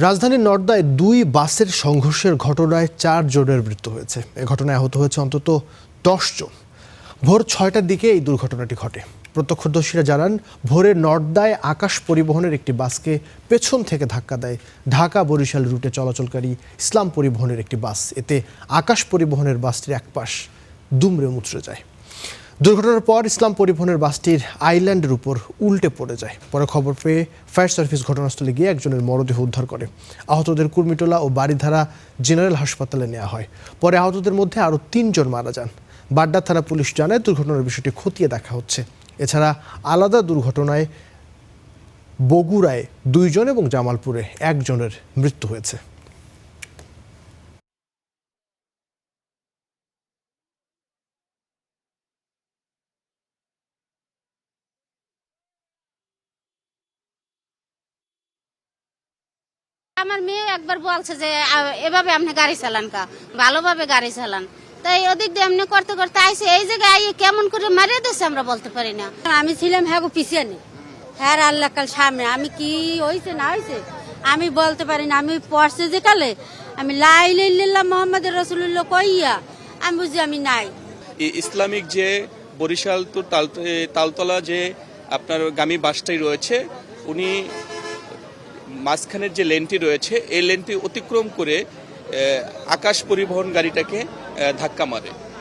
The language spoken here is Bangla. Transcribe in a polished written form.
রাজধানীর নর্দায় দুই বাসের সংঘর্ষের ঘটনায় 4 জনের মৃত্যু হয়েছে। এ ঘটনায় আহত হয়েছে অন্তত 10 জন। ভোর 6টার দিকে এই দুর্ঘটনাটি ঘটে। প্রত্যক্ষদর্শীরা জানান, ভোরে নর্দায় আকাশ পরিবহনের একটি বাসকে পেছন থেকে ধাক্কা দেয় ঢাকা বরিশাল রুটে চলাচলকারী ইসলাম পরিবহনের একটি বাস। এতে আকাশ পরিবহনের বাসটির এক পাশ দুমড়ে মুচড়ে যায়। দুর্ঘটনার পর ইসলাম পরিবহনের বাসটির আইল্যান্ডের উপর উল্টে পড়ে যায়। পরে খবর পেয়ে ফায়ার সার্ভিস ঘটনাস্থলে গিয়ে একজনের মরদেহ উদ্ধার করে। আহতদের কুর্মিটোলা ও বারিধারা জেনারেল হাসপাতালে নেওয়া হয়। পরে আহতদের মধ্যে আরও 3 জন মারা যান। বাড্ডা থানা পুলিশ জানায়, দুর্ঘটনার বিষয়টি খতিয়ে দেখা হচ্ছে। এছাড়া আলাদা দুর্ঘটনায় বগুড়ায় 2 জন এবং জামালপুরে 1 জনের মৃত্যু হয়েছে। আমার মেয়ে একবার বলছে যে এভাবে আপনি গাড়ি চালান, ভালোভাবে গাড়ি চালান। তাই ওদিক দিয়ে এমনি করতে করতে আইসে এই জায়গায় আইয়ে কেমন করে মারিয়ে দিচ্ছে আমরা বলতে পারি না। আমি ছিলাম হ্যাঁ পিছিয়ে হ্যাঁ আল্লাহ কাল সামনে, আমি কি হয়েছে না হয়েছে আমি বলতে পারি না। আমি পড়ছে যে কালে আমি লাইল্লাহ মোহাম্মদ রসুল্লাহ কইয়া আমি বুঝি আমি নাই। ইসলামিক যে বরিশাল টু তালতলা যে আপনার গামী বাসটাই রয়েছে, উনি মাঝখানের যে লেনটি রয়েছে এই লেনটি অতিক্রম করে আকাশ পরিবহন গাড়িটাকে ধাক্কা মারে।